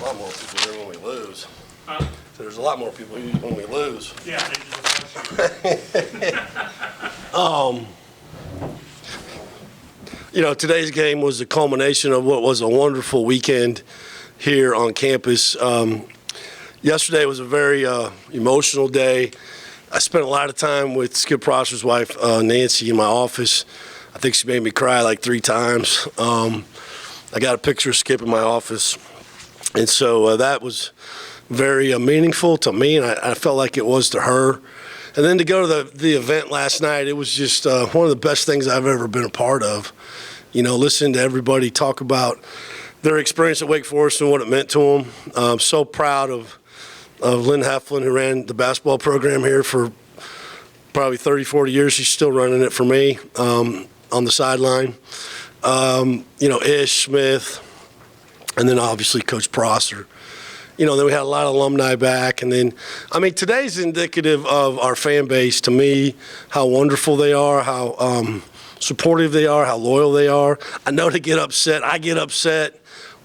lot more people here when we lose. Huh? So there's a lot more people here when we lose. Yeah, they just Today's game was the culmination of what was a wonderful weekend here on campus. Yesterday was a very emotional day. I spent a lot of time with Skip Prosser's wife, Nancy, in my office. I think she made me cry like 3 times. I got a picture of Skip in my office. And so that was very meaningful to me, and I felt like it was to her. And then to go to the event last night, it was just one of the best things I've ever been a part of. Listening to everybody talk about their experience at Wake Forest and what it meant to them. I'm so proud of Lynn Heflin, who ran the basketball program here for probably 30, 40 years. She's still running it for me on the sideline. Ish, Smith, and then obviously Coach Prosser. Then we had a lot of alumni back. And then, today's indicative of our fan base to me, how wonderful they are, how supportive they are, how loyal they are. I know they get upset. I get upset.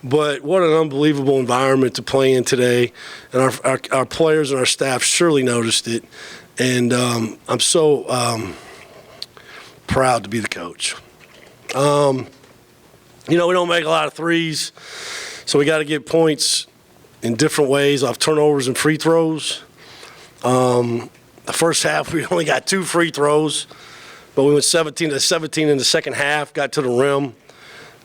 But what an unbelievable environment to play in today. And our players and our staff surely noticed it. And I'm so proud to be the coach. We don't make a lot of threes, so we got to get points in different ways off turnovers and free throws. The first half, we only got 2 free throws, but we went 17-17 in the second half, got to the rim.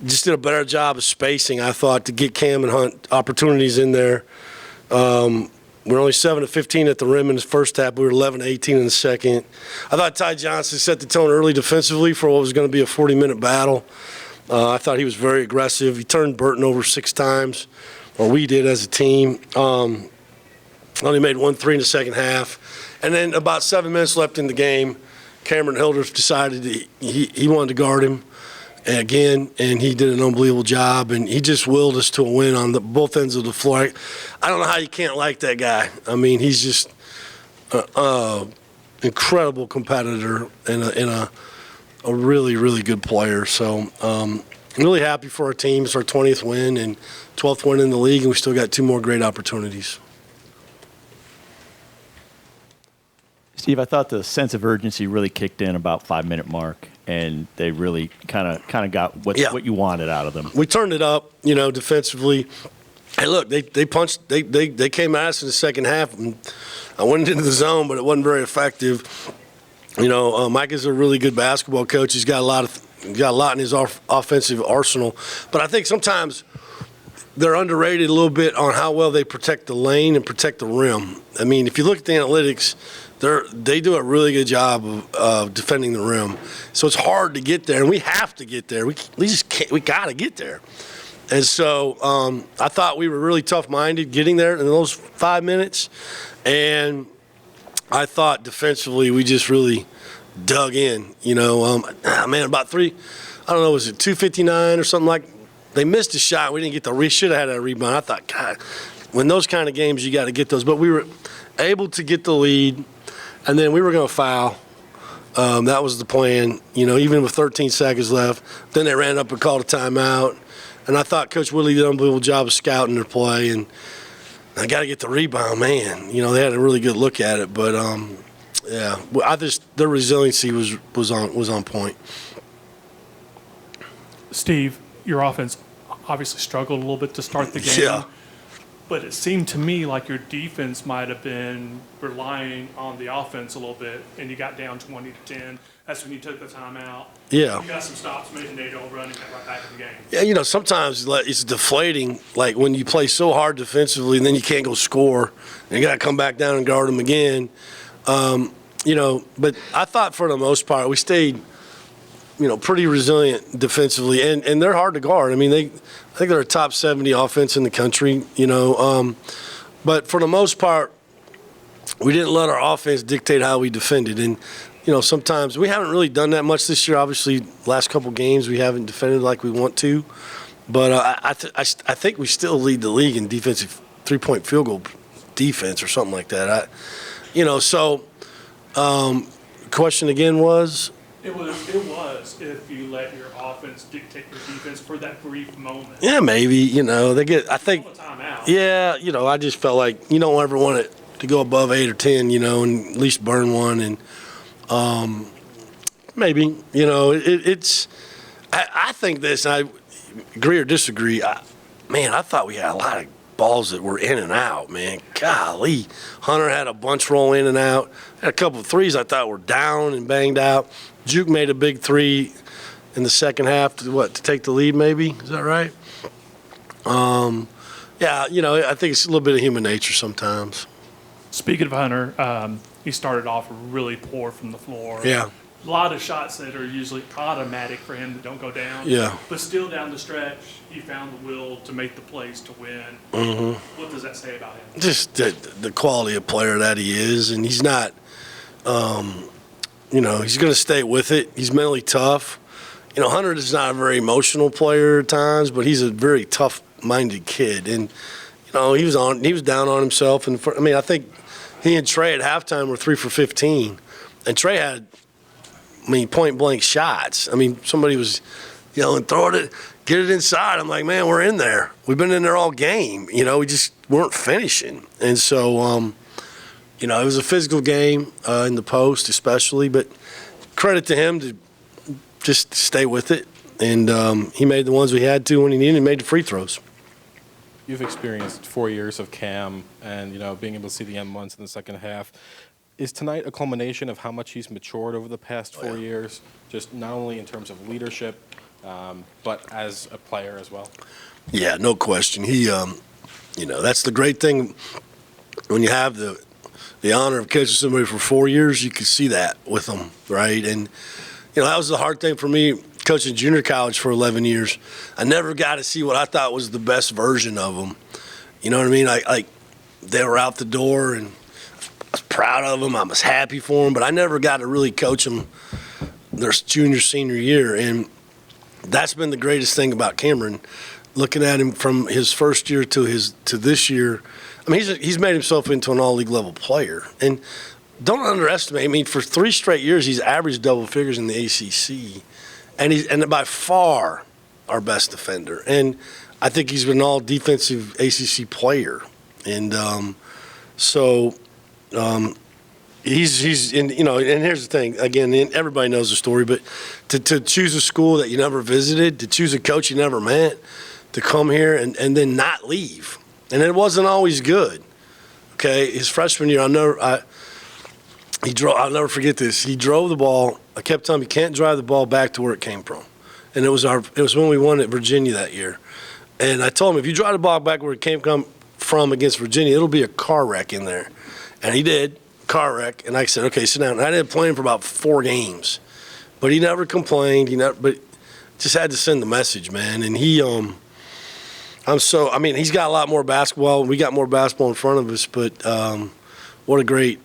Just did a better job of spacing, I thought, to get Cam and Hunt opportunities in there. We're only 7-15 at the rim in the first half. We were 11-18 in the second. I thought Ty Johnson set the tone early defensively for what was going to be a 40-minute battle. I thought he was very aggressive. He turned Burton over 6 times, or we did as a team. Only made 1 3 in the second half. And then about 7 minutes left in the game, Cameron Hildreth decided he wanted to guard him again, and he did an unbelievable job, and he just willed us to a win on both ends of the floor. I don't know how you can't like that guy. He's just an incredible competitor and a really, really good player. So I'm really happy for our team. It's our 20th win and 12th win in the league, and we still got 2 more great opportunities. Steve, I thought the sense of urgency really kicked in about 5-minute mark, and they really kind of got what you wanted out of them. We turned it up, defensively. Hey, look, they punched. They came at us in the second half, and I went into the zone, but it wasn't very effective. Mike is a really good basketball coach. He's got a lot in his offensive arsenal, but I think sometimes they're underrated a little bit on how well they protect the lane and protect the rim. If you look at the analytics, they do a really good job of defending the rim. So it's hard to get there, and we have to get there. We just can't. We got to get there. And so I thought we were really tough-minded getting there in those 5 minutes, and I thought defensively we just really dug in. About 3. I don't know, was it 2:59 or something like? They missed a shot. We didn't get we should have had a rebound. I thought, God, when those kind of games you got to get those. But we were able to get the lead. And then we were going to foul. That was the plan, even with 13 seconds left. Then they ran up and called a timeout. And I thought Coach Woodley did an unbelievable job of scouting their play. And I got to get the rebound, man. They had a really good look at it. But, their resiliency was on point. Steve, your offense obviously struggled a little bit to start the game. Yeah. But it seemed to me like your defense might have been relying on the offense a little bit, and you got down 20-10. That's when you took the timeout. Yeah. You got some stops, made an 8-0 run, and got right back in the game. Yeah, sometimes it's deflating, like when you play so hard defensively and then you can't go score, and you got to come back down and guard them again. But I thought for the most part we stayed, pretty resilient defensively, and they're hard to guard. I think they're a top 70 offense in the country, But for the most part, we didn't let our offense dictate how we defended. And, sometimes we haven't really done that much this year. Obviously, last couple games we haven't defended like we want to. But I think we still lead the league in defensive 3-point field goal defense or something like that. Question again was? It was if you let your offense dictate your defense for that brief moment. Yeah, maybe. They get. I think. All the time out. Yeah, I just felt like you don't ever want it to go above 8 or 10, and at least burn one. And maybe, it's. I think this. And I agree or disagree. I thought we had a lot of balls that were in and out. Man, golly, Hunter had a bunch roll in and out. Had a couple of threes I thought were down and banged out. Juke made a big three in the second half to take the lead. Maybe is that right? Yeah, I think it's a little bit of human nature sometimes. Speaking of Hunter, he started off really poor from the floor. Yeah. A lot of shots that are usually automatic for him that don't go down. Yeah. But still down the stretch, he found the will to make the plays to win. Mm-hmm. What does that say about him? Just the quality of player that he is, and he's not, he's going to stay with it. He's mentally tough. Hunter is not a very emotional player at times, but he's a very tough-minded kid, and he was down on himself. And I think he and Trey at halftime were 3 for 15, and Trey had. Point-blank shots. Somebody was yelling, throw it, get it inside. I'm like, man, we're in there. We've been in there all game. We just weren't finishing. And so, it was a physical game in the post especially, but credit to him to just stay with it. And he made the ones we had to when he needed and made the free throws. You've experienced 4 years of Cam and, being able to see the end months in the second half. Is tonight a culmination of how much he's matured over the past 4 years, just not only in terms of leadership, but as a player as well? Yeah, no question. He, that's the great thing when you have the honor of coaching somebody for 4 years. You can see that with them, right? And that was the hard thing for me coaching junior college for 11 years. I never got to see what I thought was the best version of them. You know what I mean? They were out the door and. I was proud of them. I was happy for them, but I never got to really coach them their junior, senior year. And that's been the greatest thing about Cameron, looking at him from his first year to this year. He's made himself into an all-league level player. And don't underestimate, for 3 straight years, he's averaged double figures in the ACC. And by far our best defender. And I think he's been an all-defensive ACC player. And he's in, and here's the thing, again, everybody knows the story, but to choose a school that you never visited, to choose a coach you never met, to come here and then not leave. And it wasn't always good. Okay, his freshman year, I'll never forget this. He drove the ball. I kept telling him, you can't drive the ball back to where it came from. And it was when we won at Virginia that year. And I told him, if you drive the ball back where it came from against Virginia, it'll be a car wreck in there. And he did, car wreck. And I said, okay, sit down. And I didn't play him for about 4 games. But he never complained. But just had to send the message, man. And he's got a lot more basketball. We got more basketball in front of us. But what a great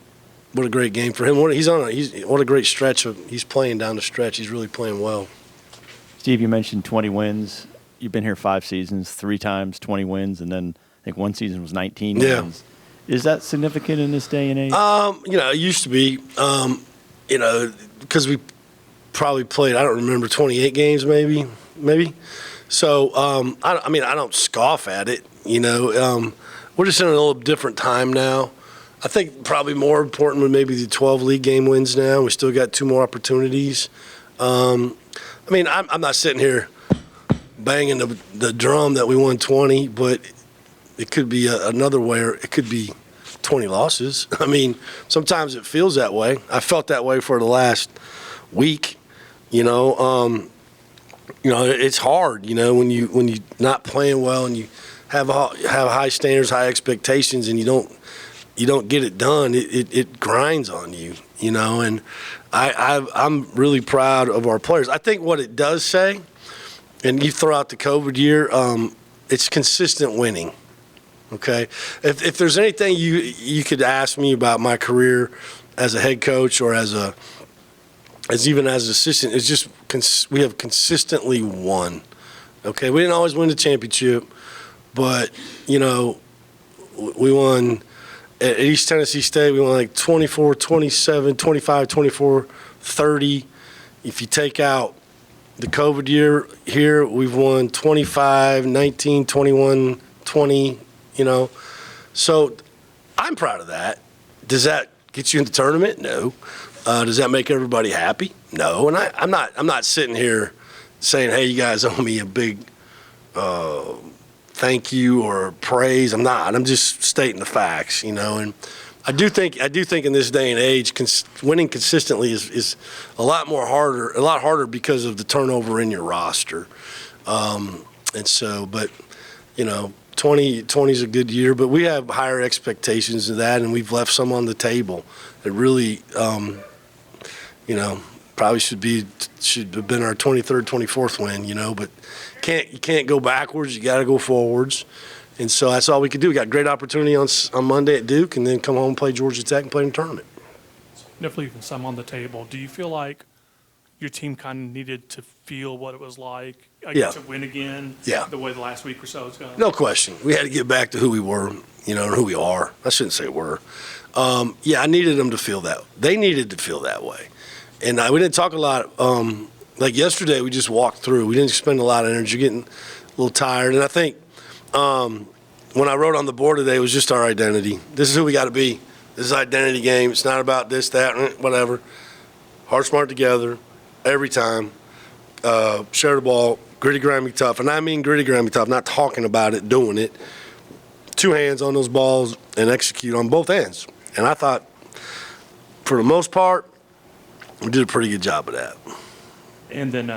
game for him. What a great stretch. He's playing down the stretch. He's really playing well. Steve, you mentioned 20 wins. You've been here 5 seasons, 3 times 20 wins, and then I think 1 season was 19 wins. Is that significant in this day and age? It used to be, because we probably played, I don't remember, 28 games maybe. So, I don't scoff at it, We're just in a little different time now. I think probably more important would maybe the 12 league game wins now. We still got 2 more opportunities. I'm not sitting here banging the drum that we won 20, but it could be another way, or it could be 20 losses. Sometimes it feels that way. I felt that way for the last week. It's hard. When you not playing well and you have high standards, high expectations, and you don't get it done. It grinds on you. And I'm really proud of our players. I think what it does say, and you throw out the COVID year, it's consistent winning. Okay, if there's anything you could ask me about my career as a head coach or as even as an assistant, it's just we have consistently won. Okay, we didn't always win the championship, but we won at East Tennessee State. We won like 24, 27, 25, 24, 30. If you take out the COVID year here, we've won 25, 19, 21, 20. So I'm proud of that. Does that get you in the tournament? No. Does that make everybody happy? No. And I'm not sitting here saying, hey, you guys owe me a big thank you or praise. I'm not. I'm just stating the facts, and I do think in this day and age, winning consistently is a lot harder because of the turnover in your roster. And so, but 2020 is a good year, but we have higher expectations of that, and we've left some on the table that really, probably should have been our 23rd, 24th win, but you can't go backwards. You got to go forwards. And so that's all we could do. We got a great opportunity on Monday at Duke, and then come home and play Georgia Tech and play in the tournament. Definitely even some on the table. Do you feel like your team kind of needed to feel what it was like to win again? Yeah. The way the last week or so has gone? No question. We had to get back to who we were, and who we are. I shouldn't say were. I needed them to feel that. They needed to feel that way. And we didn't talk a lot. Like yesterday, we just walked through. We didn't spend a lot of energy, getting a little tired. And I think when I wrote on the board today, it was just our identity. This is who we got to be. This is an identity game. It's not about this, that, whatever. Heart, smart, together, every time. Share the ball, gritty, grimy, tough. And I mean gritty, grimy, tough, not talking about it, doing it. 2 hands on those balls and execute on both ends. And I thought, for the most part, we did a pretty good job of that. And then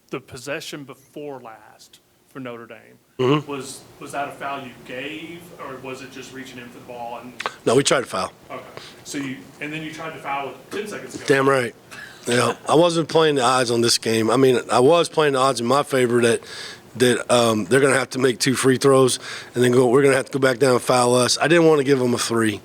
the possession before last for Notre Dame, was that a foul you gave, or was it just reaching in for the ball? No, we tried to foul. Okay. So then you tried to foul with 10 seconds ago. Damn right. I wasn't playing the odds on this game. I mean, I was playing the odds in my favor that they're going to have to make 2 free throws, and then we're going to have to go back down and foul us. I didn't want to give them a 3.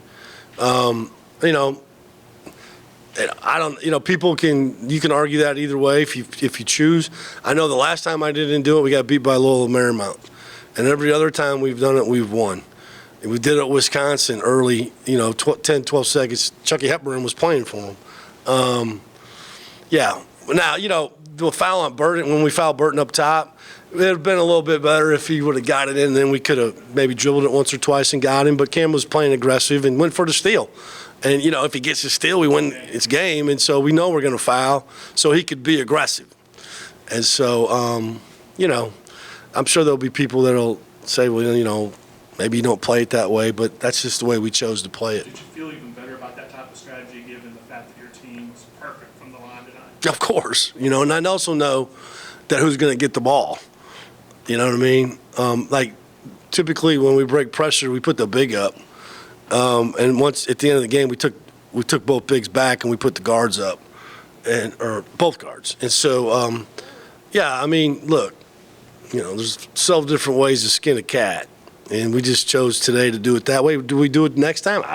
I don't. People you can argue that either way if you choose. I know the last time I didn't do it, we got beat by Loyola Marymount, and every other time we've done it, we've won. And we did it at Wisconsin early. 10, 12 seconds. Chucky Hepburn was playing for them. Now the foul on Burton, when we fouled Burton up top, it would have been a little bit better if he would have got it in. Then we could have maybe dribbled it once or twice and got him. But Cam was playing aggressive and went for the steal. And, if he gets a steal, we win its game. And so we know we're going to foul, so he could be aggressive. And so, I'm sure there'll be people that'll say, well, maybe you don't play it that way, but that's just the way we chose to play it. Did you feel even better about that type of strategy given the fact that your team's perfect from the line tonight? Of course. And I also know that who's going to get the ball. You know what I mean? Typically when we break pressure, we put the big up. And once at the end of the game, we took both bigs back and we put the guards up, or both guards. And so, look, there's several different ways to skin a cat, and we just chose today to do it that way. Do we do it next time?